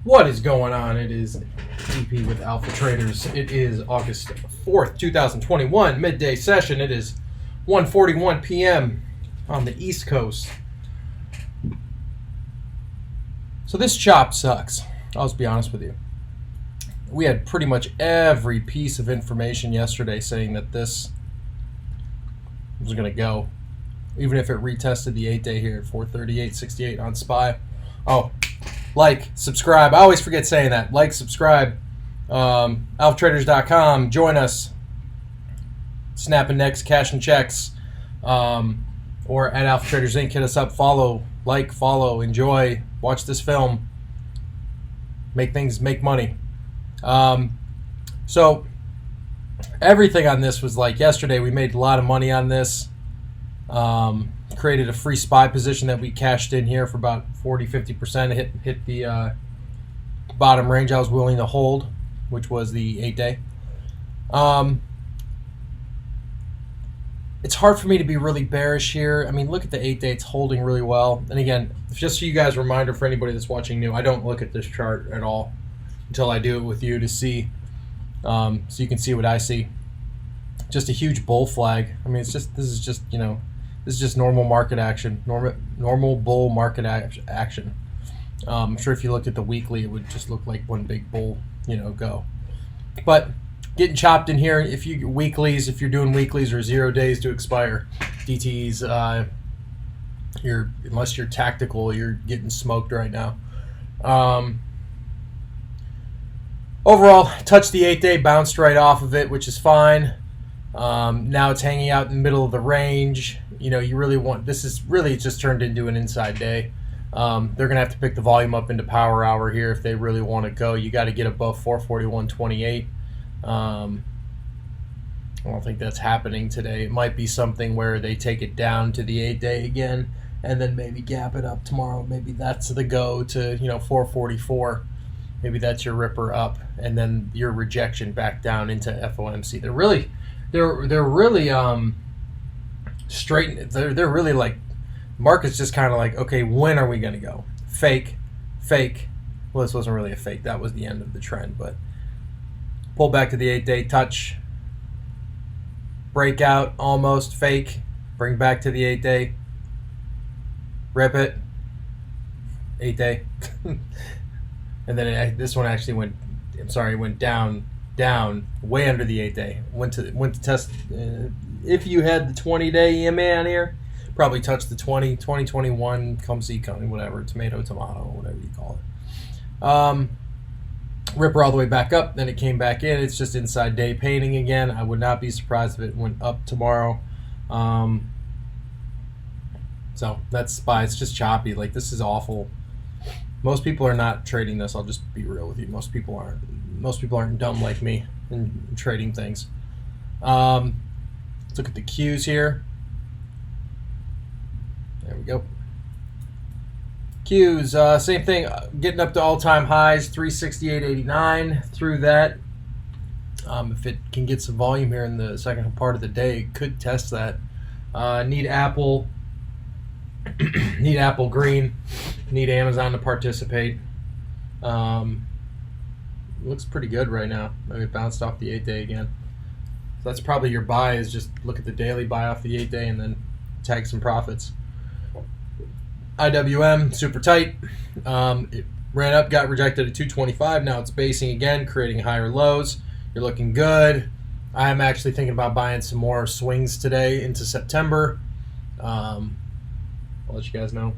What is going on? It is DP with Alpha Traders. It is August 4th, 2021, midday session. It is 1:41 p.m. on the East Coast. So this chop sucks. I'll just be honest with you. We had pretty much every piece of information yesterday saying that this was going to go. Even if it retested the 8-day here at 438.68 on SPY. Oh, like, subscribe. I always forget saying that. Like, subscribe. AlphaTraders.com. Join us. Snapping necks, cashing checks. Or at Alpha Traders Inc. Hit us up. Follow. Like, follow. Enjoy. Watch this film. Make money. So, everything on this was like yesterday. We made a lot of money on this. Created a free SPY position that we cashed in here for about 40-50%. Hit the bottom range I was willing to hold, which was the 8-day. It's hard for me to be really bearish here. I mean, look at the 8-day. It's holding really well. And again, just so you guys, a reminder for anybody that's watching new, I don't look at this chart at all until I do it with you to see, so you can see what I see. Just a huge bull flag. I mean, this is just normal market action, normal bull market action. I'm sure if you looked at the weekly, it would just look like one big bull, go. But getting chopped in here, if you're doing weeklies or 0 days to expire, DTs, unless you're tactical, you're getting smoked right now. Overall, touched the 8-day, bounced right off of it, which is fine. Now it's hanging out in the middle of the range. You really want, this is really just turned into an inside day. They're going to have to pick the volume up into power hour here if they really want to go. You got to get above 441.28. I don't think that's happening today. It might be something where they take it down to the 8-day again and then maybe gap it up tomorrow. Maybe that's the go to, 444. Maybe that's your ripper up and then your rejection back down into FOMC. They're really straight. They're really like, market's just kind of like, okay, when are we going to go? Fake. Well, this wasn't really a fake. That was the end of the trend, but pull back to the 8-day, touch, breakout, almost fake, bring back to the 8-day, rip it, 8-day, and then this one actually went down way under the 8-day. Went to test. If you had the 20-day EMA on here, probably touched the 2021, come see, whatever, tomato, whatever you call it. Ripper all the way back up, then it came back in. It's just inside day painting again. I would not be surprised if it went up tomorrow. So that's SPY. It's just choppy. Like, this is awful. Most people are not trading this. I'll just be real with you. Most people aren't dumb like me in trading things. Let's look at the Qs here. There we go. Qs, same thing, getting up to all-time highs, 368.89 through that. If it can get some volume here in the second part of the day, it could test that. Need Apple green, need Amazon to participate. Looks pretty good right now. Maybe it bounced off the 8-day again. So that's probably your buy, is just look at the daily buy off the 8-day and then tag some profits. IWM, super tight. It ran up, got rejected at 225. Now it's basing again, creating higher lows. You're looking good. I'm actually thinking about buying some more swings today into September. I'll let you guys know.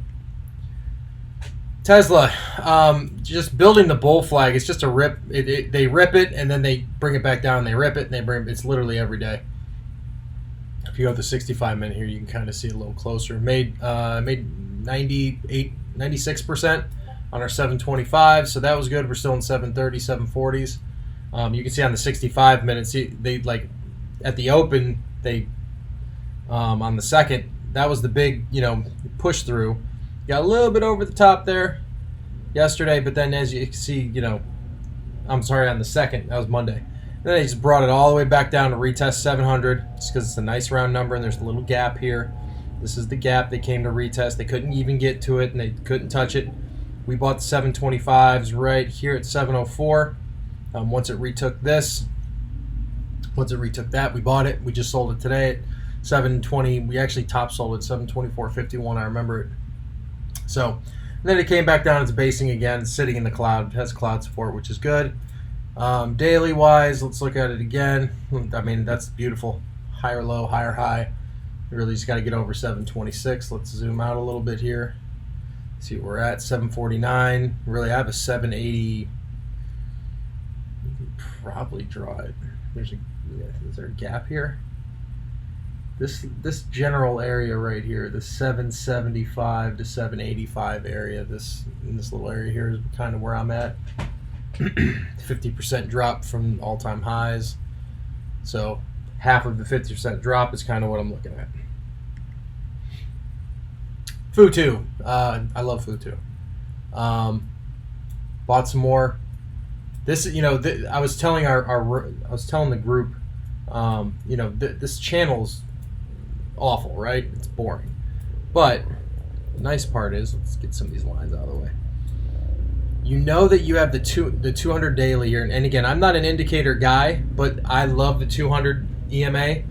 Tesla, just building the bull flag. It's just a rip. They rip it and then they bring it back down. They rip it and they bring it. It's literally every day. If you go to the 65-minute here, you can kind of see it a little closer. Made 96% on our 725, so that was good. We're still in 730, 740s. You can see on the 65-minute, they like at the open, they on the second, that was the big push through. Got a little bit over the top there yesterday, but then as you can see, I'm sorry, on the second, that was Monday. Then they just brought it all the way back down to retest 700, just because it's a nice round number and there's a little gap here. This is the gap they came to retest. They couldn't even get to it and they couldn't touch it. We bought the 725s right here at 704. Once it retook that, we bought it. We just sold it today at 720. We actually top sold it 724.51. I remember it. So then it came back down. It's basing again, sitting in the cloud. It has cloud support, which is good. Daily wise, let's look at it again. I mean, that's beautiful. Higher low, higher high. You really just got to get over 726. Let's zoom out a little bit here. See what we're at. 749. Really, I have a 780. You can probably draw it. Is there a gap here? This general area right here, the 775 to 785 area, in this little area here is kind of where I'm at. 50% drop from all-time highs. So half of the 50% drop is kind of what I'm looking at. Futu. I love Futu. Bought some more. This, I was telling I was telling the group, this channel's awful, right? It's boring. But the nice part is, let's get some of these lines out of the way. You know that you have the 200 daily here, and again, I'm not an indicator guy, but I love the 200 EMA.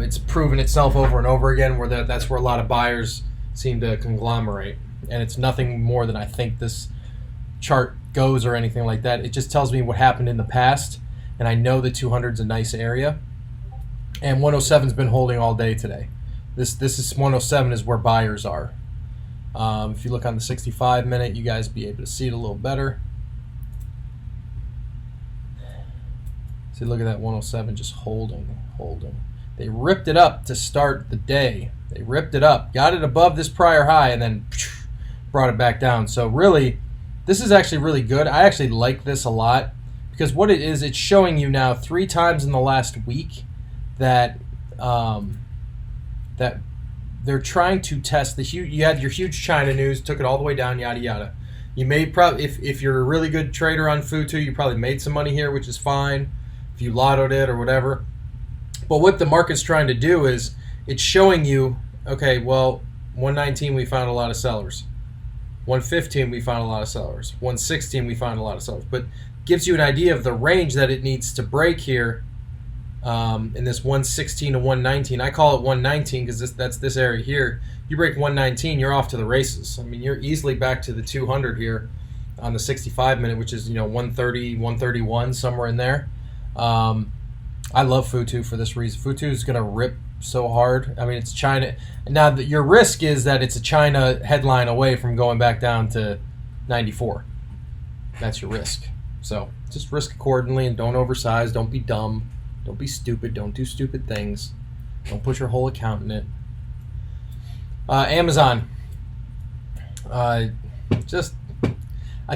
It's proven itself over and over again where that's where a lot of buyers seem to conglomerate, and it's nothing more than I think this chart goes or anything like that. It just tells me what happened in the past, and I know the 200's a nice area, and 107's been holding all day today. This is 107 is where buyers are. If you look on the 65 minute, you guys be able to see it a little better. See, look at that 107 just holding. They ripped it up to start the day. They ripped it up, got it above this prior high, and then brought it back down. So really, this is actually really good. I actually like this a lot because what it is, it's showing you now 3 times in the last week that that they're trying to test the huge. You had your huge China news, took it all the way down, yada yada. You made probably if you're a really good trader on Futu, you probably made some money here, which is fine. If you lottoed it or whatever. But what the market's trying to do is it's showing you, okay, well, 119 we found a lot of sellers. 115 we found a lot of sellers. 116 we found a lot of sellers. But gives you an idea of the range that it needs to break here in this 116 to 119. I call it 119 because that's this area here. You break 119, you're off to the races. I mean, you're easily back to the 200 here on the 65 minute, which is 130, 131, somewhere in there. I love Futu for this reason. Futu is going to rip so hard. I mean, it's China. Now, your risk is that it's a China headline away from going back down to 94. That's your risk. So just risk accordingly and don't oversize. Don't be dumb. Don't be stupid. Don't do stupid things. Don't put your whole account in it. Amazon. I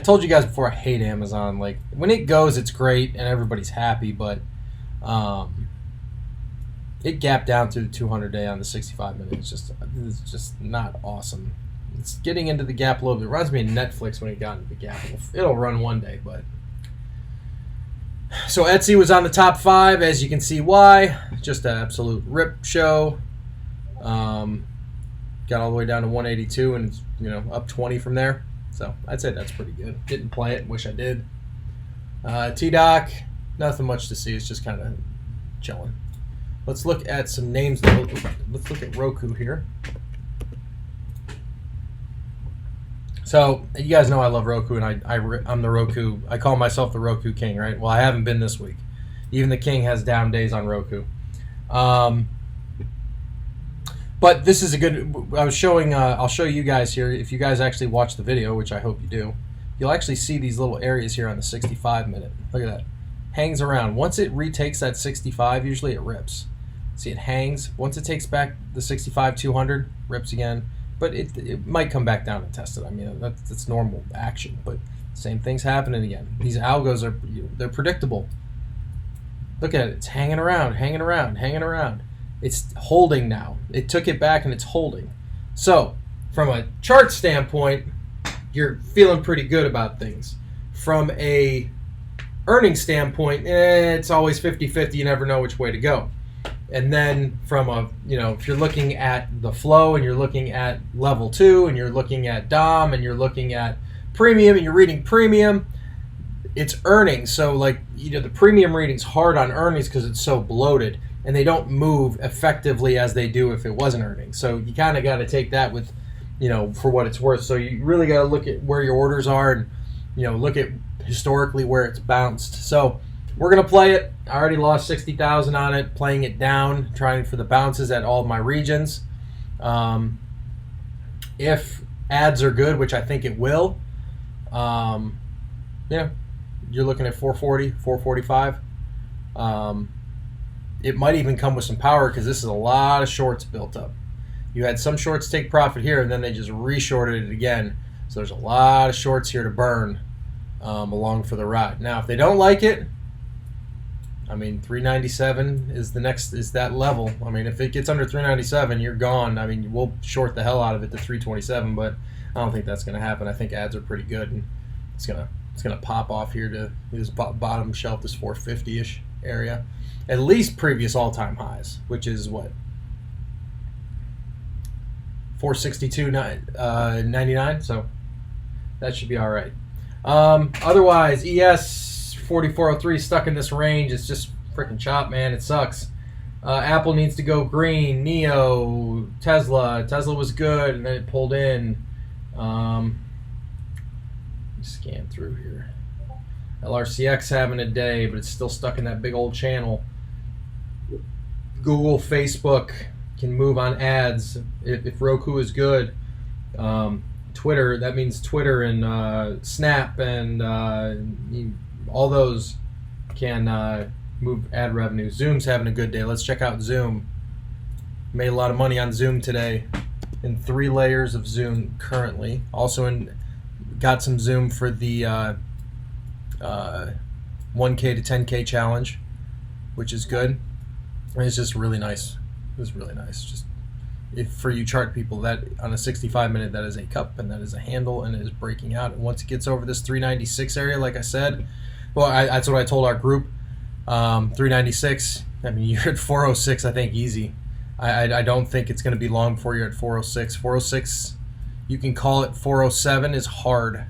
told you guys before, I hate Amazon. Like, when it goes, it's great and everybody's happy, but it gapped down to the 200 day on the 65 minute. It's just not awesome. It's getting into the gap a little bit. It reminds me of Netflix when it got into the gap. It'll run one day, but. So Etsy was on the top 5, as you can see why. Just an absolute rip show. Got all the way down to 182 and it's, up 20 from there. So I'd say that's pretty good. Didn't play it. Wish I did. T-Doc, nothing much to see. It's just kind of chilling. Let's look at some names. Let's look at Roku here. So you guys know I love Roku, and I'm the Roku. I call myself the Roku King, right? Well, I haven't been this week. Even the King has down days on Roku. But this is a good. I was showing. I'll show you guys here. If you guys actually watch the video, which I hope you do, you'll actually see these little areas here on the 65 minute. Look at that. Hangs around. Once it retakes that 65, usually it rips. See, it hangs. Once it takes back the 65, 200, rips again. But it might come back down and test it. I mean, that's normal action. But same thing's happening again. These algos they're predictable. Look at it. It's hanging around, hanging around, hanging around. It's holding now. It took it back and it's holding. So from a chart standpoint, you're feeling pretty good about things. From a earnings standpoint, it's always 50-50. You never know which way to go. And then from a, if you're looking at the flow and you're looking at level 2 and you're looking at DOM and you're looking at premium and you're reading premium, it's earnings. So like, the premium reading's hard on earnings because it's so bloated, and they don't move effectively as they do if it wasn't earnings. So you kind of got to take that with, for what it's worth. So you really got to look at where your orders are and, look at historically where it's bounced. So we're going to play it. I already lost 60,000 on it, playing it down, trying for the bounces at all of my regions. If ads are good, which I think it will, you're looking at 440, 445. It might even come with some power because this is a lot of shorts built up. You had some shorts take profit here, and then they just re-shorted it again. So there's a lot of shorts here to burn along for the ride. Now, if they don't like it, 397 is that level. If it gets under 397, you're gone. We'll short the hell out of it to 327, but I don't think that's going to happen. I think ads are pretty good, and it's gonna pop off here to this bottom shelf, this 450-ish area, at least previous all-time highs, which is what, 462.99. So that should be all right. Otherwise, ES 4403 stuck in this range. It's just freaking chop, man. It sucks. Apple needs to go green. NIO, Tesla was good, and then it pulled in. Scan through here. LRCX having a day, but it's still stuck in that big old channel. Google, Facebook can move on ads if Roku is good. Twitter, that means Twitter and Snap and all those can move ad revenue. Zoom's having a good day. Let's check out Zoom. Made a lot of money on Zoom today. In 3 layers of Zoom currently. Also got some Zoom for the 1K to 10K challenge, which is good. And it's just really nice. It was really nice. Just for you chart people, that on a 65-minute, that is a cup and that is a handle and it is breaking out. And once it gets over this 396 area, like I said, that's what I told our group. 396. You're at 406. I think easy. I don't think it's going to be long before you're at 406. 406. You can call it 407 is hard.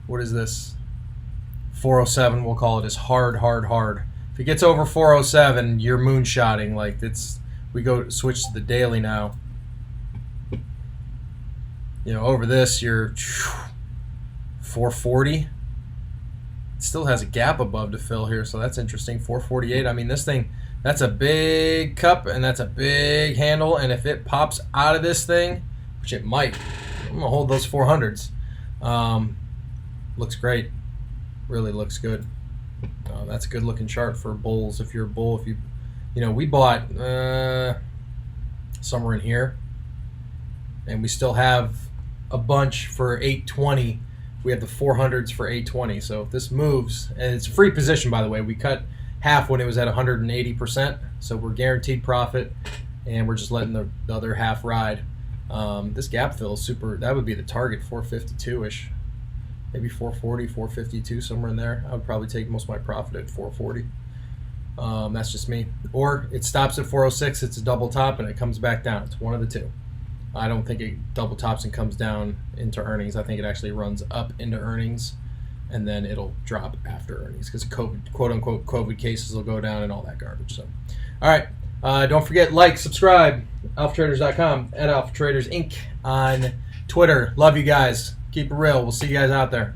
What is this? 407, we'll call it, is hard. If it gets over 407, you're moonshotting. We go switch to the daily now. Over this, you're 440. It still has a gap above to fill here, so that's interesting. 448. This thing, that's a big cup and that's a big handle, and if it pops out of this thing, which it might, I'm gonna hold those 400s. Looks great. Really looks good. That's a good looking chart for bulls. If you're a bull, we bought somewhere in here, and we still have a bunch for 820. We have the 400s for 820. So if this moves, and it's a free position, by the way, we cut half when it was at 180%, so we're guaranteed profit, and we're just letting the other half ride. This gap fill is super. That would be the target, 452-ish, maybe 440, 452, somewhere in there. I would probably take most of my profit at 440. That's just me. Or it stops at 406, it's a double top, and it comes back down. It's one of the two. I don't think it double tops and comes down into earnings. I think it actually runs up into earnings, and then it'll drop after earnings because COVID, quote unquote, COVID cases will go down and all that garbage. So, all right. Don't forget, subscribe, alphatraders.com, at Alpha Traders Inc. on Twitter. Love you guys. Keep it real. We'll see you guys out there.